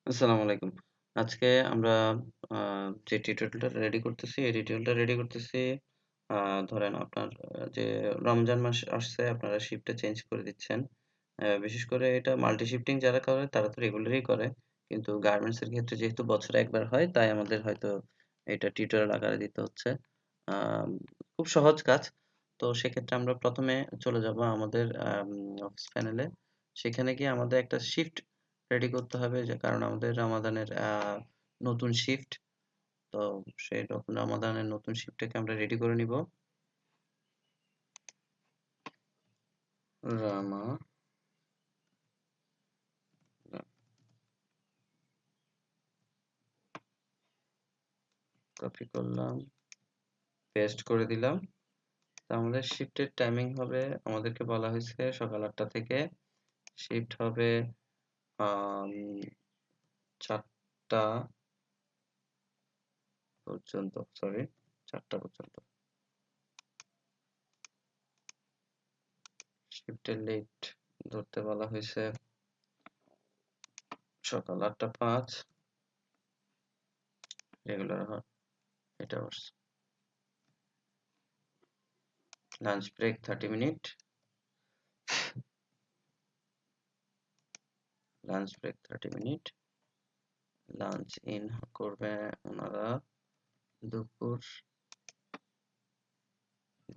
আসসালামু আলাইকুম। আজকে আমরা আ যে টিউটোরিয়ালটা রেডি করতেছি, এই টিউটোরিয়ালটা রেডি করতেছি আ ধরেন আপনার যে রমজান মাস আসছে আপনারা শিফটটা চেঞ্জ করে দিচ্ছেন। বিশেষ করে এটা মাল্টি শিফটিং যারা করে তারা তো রেগুলারই করে। কিন্তু গার্মেন্টস এর ক্ষেত্রে যেহেতু বছরে একবার হয় তাই আমাদের হয়তো এটা টিউটোরিয়াল আকারে দিতে হচ্ছে। আম খুব সহজ কাজ। তো সেক্ষেত্রে আমরা ১ম এ চলে যাব আমাদের অফিস প্যানেলে। সেখানে গিয়ে আমাদের একটা শিফট রেডি করতে হবে যে কারণ আমাদের রামাদানের নতুন শিফট। তো সেই রকম রামাদানের নতুন শিফটটাকে আমরা রেডি করে নিব। রামা কপি করলাম, পেস্ট করে দিলাম। তো আমাদের শিফটের টাইমিং হবে আমাদেরকে বলা হয়েছে সকাল ৮টা থেকে। শিফট হবে আম ৪টা পর্যন্ত, সরি ৪টা পর্যন্ত। শিফটের লেট ধরতে বলা হয়েছে সকাল ৮টা ৫ রেগুলার হয় এটা hours. Lunch break 30 minute. Lunch break 30 minute. Lunch in করবে ওনারা দুপুর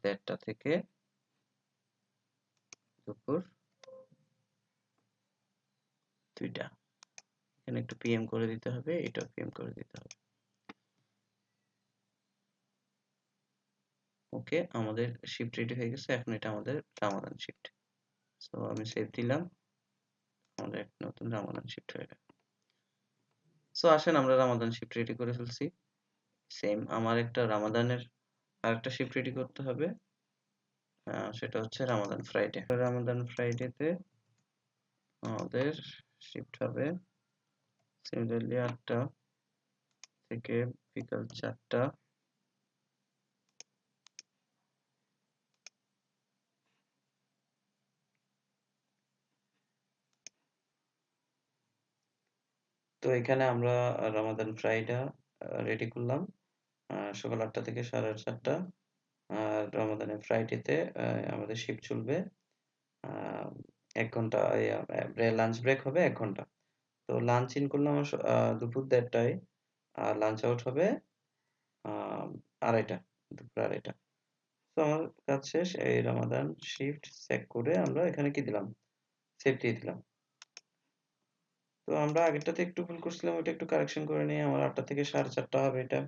১:৩০ থেকে দুপুর ২টা। এখানে একটু পিএম করে দিতে হবে, এটাও পিএম করে দিতে হবে। ওকে, আমাদের শিফট রেডি হয়ে গেছে। এখন এটা আমাদের রামাদান শিফট। সো আমি সেভ দিলাম। আমাদের একটা নতুন রামাদান শিফট হয়ে গেল। সো আসেন আমরা রামাদান শিফট রেডি করে ফেলছি। সেম আমার একটা রামাদানের আরেকটা শিফট রেডি করতে হবে। সেটা হচ্ছে রামাদান ফ্রাইডে। রামাদান ফ্রাইডেতে আমাদের শিফট হবে সিমিলারলি ৮টা থেকে বিকাল ৪টা। তো এখানে আমরা রামাদান ফ্রাইডে রেডি করলাম সকাল ৮টা থেকে ৪:৩০। আর রমাদানের ফ্রাইডেতে আমাদের শিফট চলবে আ ১ ঘন্টা লাঞ্চ ব্রেক হবে ১ ঘন্টা। তো লাঞ্চ ইন করলাম দুপুর ১:৩০ টায়। আর লাঞ্চ আউট হবে আ ২:৩০ দুপুর ২:৩০। তো আমার কাজ শেষ। এই রমাদান শিফট চেক করে আমরা এখানে কি দিলাম? সেভ দিয়ে দিলাম। তো আমরা আগেরটাতে একটু ভুল করছিলাম ওইটা একটু কারেকশন করে নিই। আমার ৮টা থেকে ৪:৩০ হবে এটা।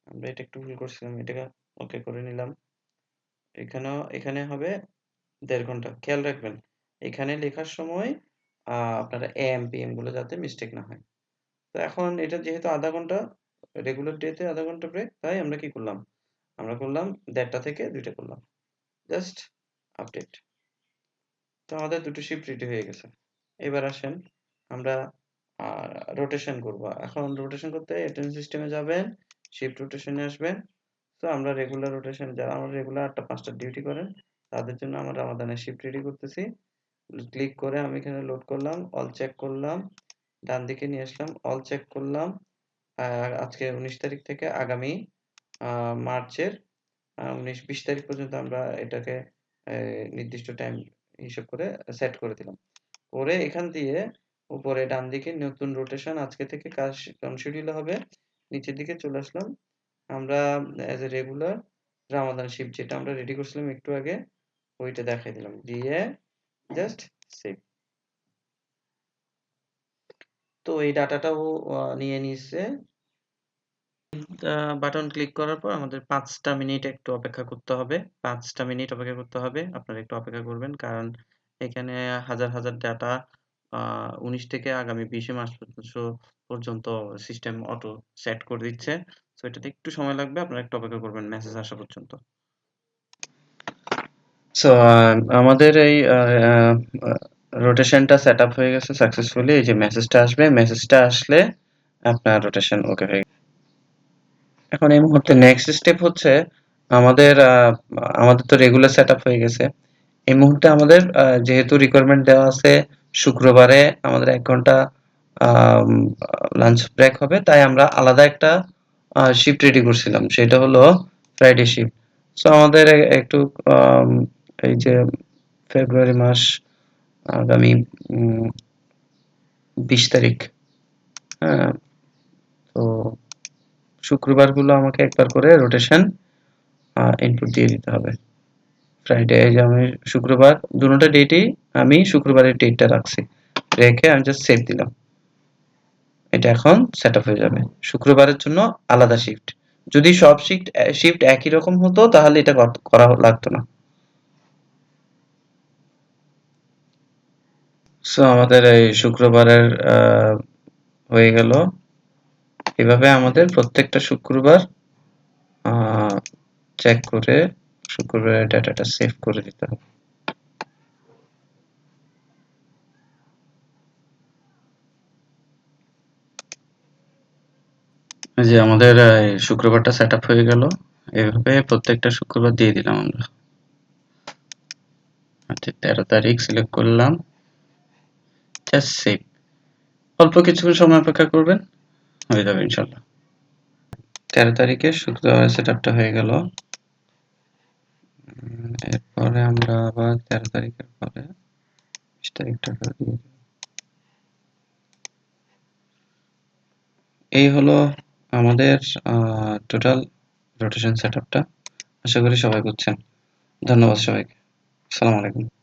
আমরা এটা একটু ভুল করছিলাম। এটাকে ওকে করে নিলাম। এখানে হবে ১.৫ ঘন্টা। খেয়াল রাখবেন। এখানে লেখার সময় আপনারা AM, PM গুলো যাতে মিস্টেক না হয়। তো এখন এটা যেহেতু ০.৫ ঘন্টা রেগুলার ডে তে ০.৫ ঘন্টা ব্রেক তাই আমরা কি করলাম? আমরা করলাম ১:৩০ থেকে ২টা করলাম। Just update. তো আমাদের ২ টো শিফট রেডি হয়ে গেছে। এবার আসেন আমরা আ রোটেশন করব। এখন রোটেশন করতে অ্যাটেন্ডেন্স সিস্টেমে যাবেন, শিফট রোটেশন এ আসবেন। তো আমরা রেগুলার রোটেশন যারা আমরা রেগুলার ৮টা ৫ টার ডিউটি করেন তাদের জন্য আমরা রামাদানের শিফট রেডি করতেছি। ক্লিক করে আমি এখানে লোড করলাম, অল চেক করলাম, ডান দিকে নিয়ে আসলাম, অল চেক করলাম। আজকে ১৯ তারিখ থেকে আগামী আ মার্চের ১৯-২০ তারিখ পর্যন্ত আমরা এটাকে নির্দিষ্ট টাইম হিসাব করে সেট করে দিলাম। করে এখান দিয়ে উপরে ডান দিকে নতুন রোটেশন আজকে থেকে কাজ কন্টিনিউ হবে। নিচের দিকে চলে আসলাম। আমরা as a regular Ramadan shift যেটা আমরা রেডি করছিলাম একটু আগে ওইটা দেখাই দিলাম। দিয়ে জাস্ট সেভ। তো এই ডাটাটাও নিয়ে নিছে। বাটন ক্লিক করার পর আমাদের ৫ টা মিনিট একটু অপেক্ষা করতে হবে। ৫ টা মিনিট অপেক্ষা করতে হবে। আপনারা একটু অপেক্ষা করবেন। কারণ এখানে হাজার ডাটা ১৯ থেকে আগামী ২০ মাস পর্যন্ত সিস্টেম অটো সেট করে দিচ্ছে। সো এটাতে একটু সময় লাগবে। আপনারা একটু অপেক্ষা করবেন মেসেজ আসা পর্যন্ত। সো আমাদের এই রোটেশনটা সেটআপ হয়ে গেছে সাকসেসফুলি। এই যে মেসেজটা আসবে, মেসেজটা আসলে আপনার রোটেশন ওকে হয়ে এখন এই মুহূর্তে নেক্সট স্টেপ হচ্ছে আমাদের আমাদের তো রেগুলার সেটআপ হয়ে গেছে। এই মুহূর্তে আমাদের যেহেতু রিকোয়ারমেন্ট দেওয়া আছে শুক্রবারে আমাদের ১ ঘন্টা লাঞ্চ ব্রেক হবে, তাই আমরা আলাদা একটা শিফট রেডি করছিলাম, সেটা হলো ফ্রাইডে শিফট। সো আমাদের একটু আম, এই যে ফেব্রুয়ারি মাস আগামী 20 তারিখ, হ্যাঁ, তো শুক্রবারগুলো আমাকে একবার করে রোটেশন ইনপুট দিয়ে দিতে হবে। ফ্রাইডে যে আমি শুক্রবার দুটোটা ডেটই আমি শুক্রবারের ডেটটা রাখছি, রেখে আমি জাস্ট সেভ দিলাম। এটা এখন সেট আপ হয়ে যাবে। শুক্রবারের জন্য আলাদা শিফট। যদি সব শিফট শিফট একই রকম হতো তাহলে এটা করা লাগতো না। সো আমাদের এই শুক্রবারের হয়ে গেল। এভাবে আমাদের প্রত্যেকটা শুক্রবার চেক করে শুক্রবারের ডাটাটা সেভ করে দিতে হবে। এই যে আমাদের শুক্রবারটা সেট আপ হয়ে গেল। এভাবে প্রত্যেকটা শুক্রবার দিয়ে দিলাম আমরা। আচ্ছা, 13 তারিখ সিলেক্ট করলাম, জাস্ট সেভ। অল্প কিছুক্ষণ সময় অপেক্ষা করবেন, হয়ে যাবে ইনশাল্লাহ। 13 তারিখে শুক্রবার সেট আপটা হয়ে গেল। এরপরে আমরা আবার 13 তারিখের পরে 20 তারিখটা করে দিয়ে দিই। এই হলো আমাদের টোটাল রোটেশন সেট আপটা। আশা করি সবাই বুঝছেন। ধন্যবাদ সবাইকে। আসসালামু আলাইকুম।